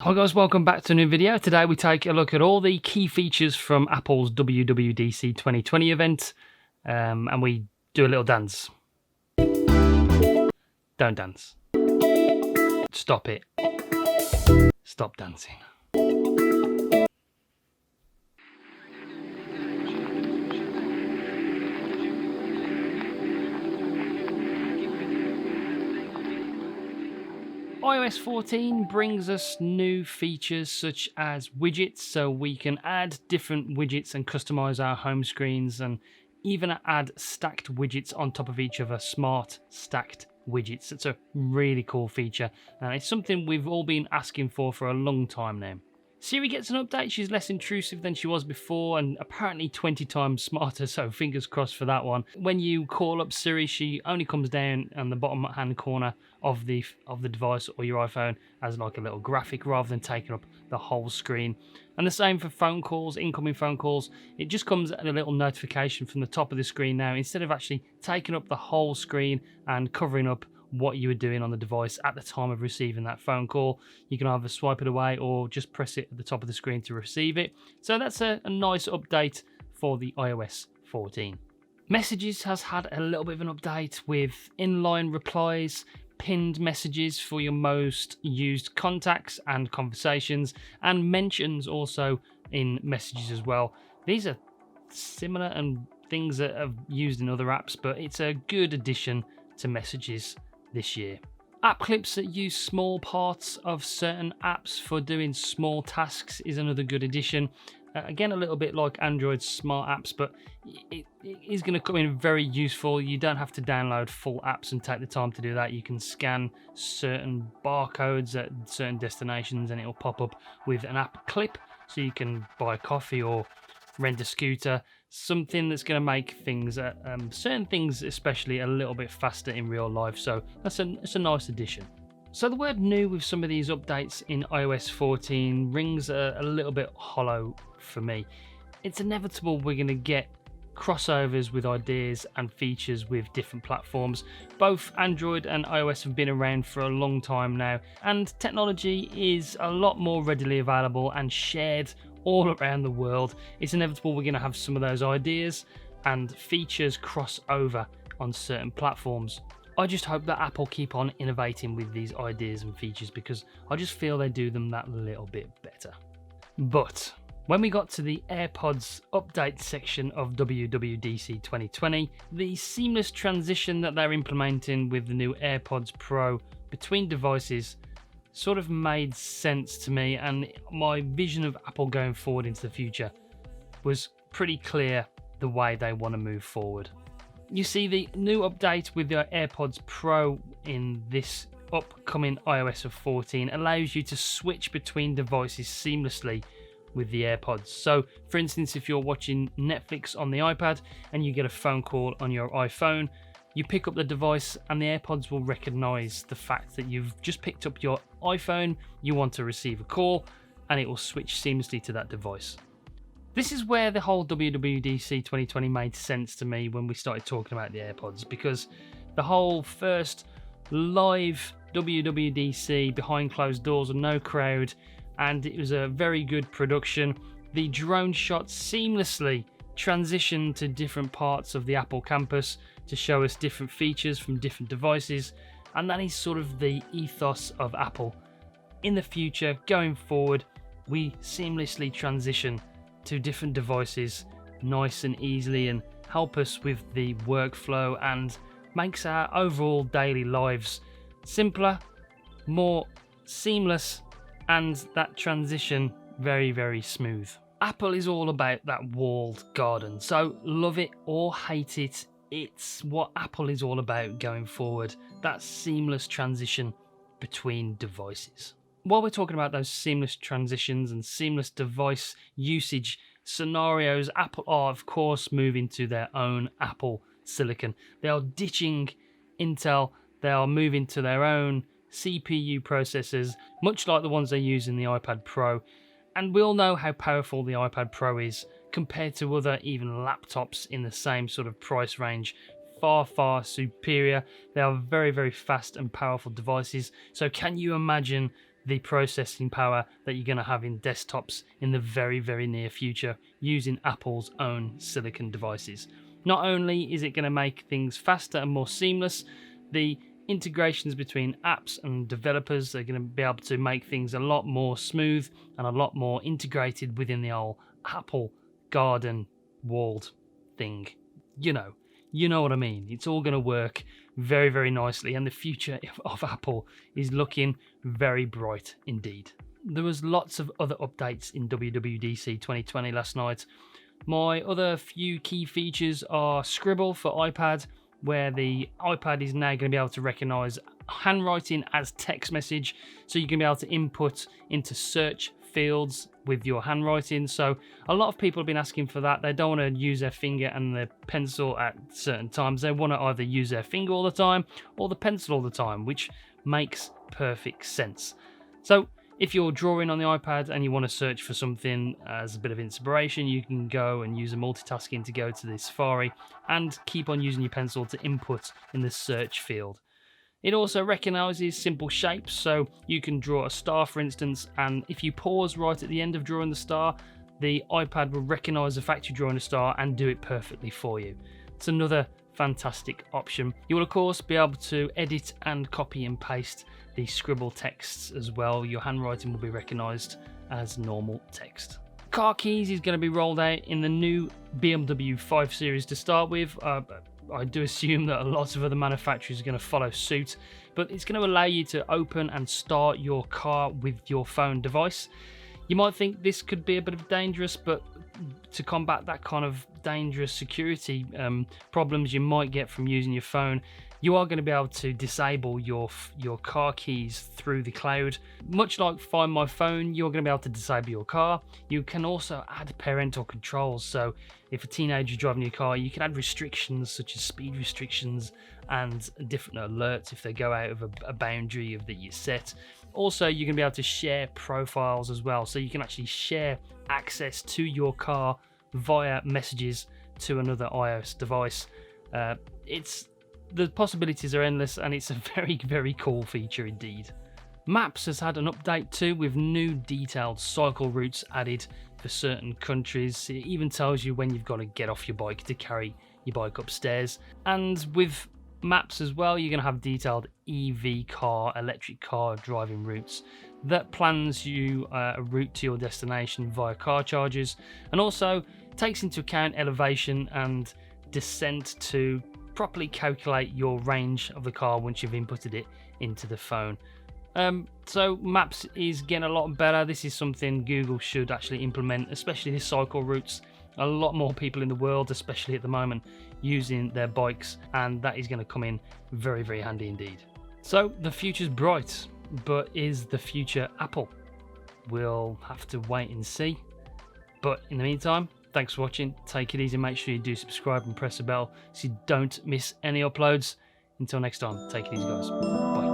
Hi guys, welcome back to a new video. Today we take a look at all the key features from Apple's WWDC 2020 event, and we do a little dance. Don't dance. Stop it. Stop dancing. iOS 14 brings us new features such as widgets, so we can add different widgets and customize our home screens, and even add stacked widgets on top of each other, smart stacked widgets. It's a really cool feature, and it's something we've all been asking for a long time now. Siri gets an update. She's less intrusive than she was before and apparently 20 times smarter, so fingers crossed for that one. When you call up Siri, she only comes down on the bottom hand corner of the device or your iPhone as like a little graphic rather than taking up the whole screen. And the same for phone calls, incoming phone calls. It just comes at a little notification from the top of the screen now, instead of actually taking up the whole screen and covering up what you were doing on the device at the time of receiving that phone call. You can either swipe it away or just press it at the top of the screen to receive it. So that's a nice update for the iOS 14. Messages has had a little bit of an update with inline replies, pinned messages for your most used contacts and conversations, and mentions also in messages as well. These are similar and things that are used in other apps, but it's a good addition to messages this year. App clips that use small parts of certain apps for doing small tasks is another good addition. Again, a little bit like Android's smart apps, but it is going to come in very useful. You don't have to download full apps and take the time to do that. You can scan certain barcodes at certain destinations and it'll pop up with an app clip, so you can buy coffee or rent a scooter, something that's going to make things, certain things especially, a little bit faster in real life. So it's a nice addition. So the word new with some of these updates in iOS 14 rings a little bit hollow for me. It's inevitable we're going to get crossovers with ideas and features with different platforms. Both Android and iOS have been around for a long time now, and technology is a lot more readily available and shared all around the world. It's inevitable we're going to have some of those ideas and features cross over on certain platforms. I just hope that Apple keep on innovating with these ideas and features, because I just feel they do them that little bit better. But when we got to the AirPods update section of WWDC 2020, the seamless transition that they're implementing with the new AirPods Pro between devices sort of made sense to me, and my vision of Apple going forward into the future was pretty clear the way they want to move forward. You see, the new update with the AirPods Pro in this upcoming iOS 14 allows you to switch between devices seamlessly with the AirPods. So for instance, if you're watching Netflix on the iPad and you get a phone call on your iPhone, you pick up the device and the AirPods will recognize the fact that you've just picked up your iPhone, you want to receive a call, and it will switch seamlessly to that device. This is where the whole WWDC 2020 made sense to me when we started talking about the AirPods, because the whole first live WWDC behind closed doors and no crowd, and it was a very good production. The drone shots seamlessly transition to different parts of the Apple campus to show us different features from different devices, and that is sort of the ethos of Apple. In the future, going forward, we seamlessly transition to different devices nice and easily, and help us with the workflow and makes our overall daily lives simpler, more seamless, and that transition very, very smooth. Apple is all about that walled garden, so love it or hate it, it's what Apple is all about going forward, that seamless transition between devices. While we're talking about those seamless transitions and seamless device usage scenarios, Apple are of course moving to their own Apple silicon. They are ditching Intel, they are moving to their own CPU processors, much like the ones they use in the iPad Pro. And we all know how powerful the iPad Pro is compared to other even laptops in the same sort of price range. Far, far superior. They are very, very fast and powerful devices. So can you imagine the processing power that you're going to have in desktops in the very, very near future using Apple's own silicon devices. Not only is it going to make things faster and more seamless, the integrations between apps and developers are going to be able to make things a lot more smooth and a lot more integrated within the whole Apple garden walled thing. You know what I mean. It's all going to work very, very nicely, and the future of Apple is looking very bright indeed. There was lots of other updates in WWDC 2020 last night. My other few key features are Scribble for iPad, where the iPad is now going to be able to recognize handwriting as text message, so you can be able to input into search fields with your handwriting. So a lot of people have been asking for that. They don't want to use their finger and their pencil at certain times. They want to either use their finger all the time or the pencil all the time, which makes perfect sense. So if you're drawing on the iPad and you want to search for something as a bit of inspiration, you can go and use a multitasking to go to the Safari and keep on using your pencil to input in the search field. It also recognises simple shapes, so you can draw a star, for instance, and if you pause right at the end of drawing the star, the iPad will recognise the fact you're drawing a star and do it perfectly for you. It's another fantastic option. You will, of course, be able to edit and copy and paste the Scribble texts as well. Your handwriting will be recognised as normal text. Car keys is going to be rolled out in the new BMW 5 Series to start with. I do assume that a lot of other manufacturers are going to follow suit, but it's going to allow you to open and start your car with your phone device. You might think this could be a bit of dangerous, but to combat that kind of dangerous security problems you might get from using your phone, you are going to be able to disable your car keys through the cloud. Much like Find My Phone, you're going to be able to disable your car. You can also add parental controls. So if a teenager is driving your car, you can add restrictions such as speed restrictions and different alerts if they go out of a boundary that you set. Also, you're going to be able to share profiles as well. So you can actually share access to your car via messages to another iOS device. The possibilities are endless, and it's a very, very cool feature indeed. Maps has had an update too, with new detailed cycle routes added for certain countries. It even tells you when you've got to get off your bike to carry your bike upstairs. And with Maps as well, you're going to have detailed EV car, electric car driving routes that plans you a route to your destination via car chargers, and also takes into account elevation and descent to properly calculate your range of the car once you've inputted it into the phone. So Maps is getting a lot better. This is something Google should actually implement, especially the cycle routes. A lot more people in the world, especially at the moment, using their bikes, and that is going to come in very, very handy indeed. So the future's bright, but is the future Apple? We'll have to wait and see. But in the meantime, thanks for watching. Take it easy. Make sure you do subscribe and press the bell so you don't miss any uploads. Until next time, take it easy, guys. Bye.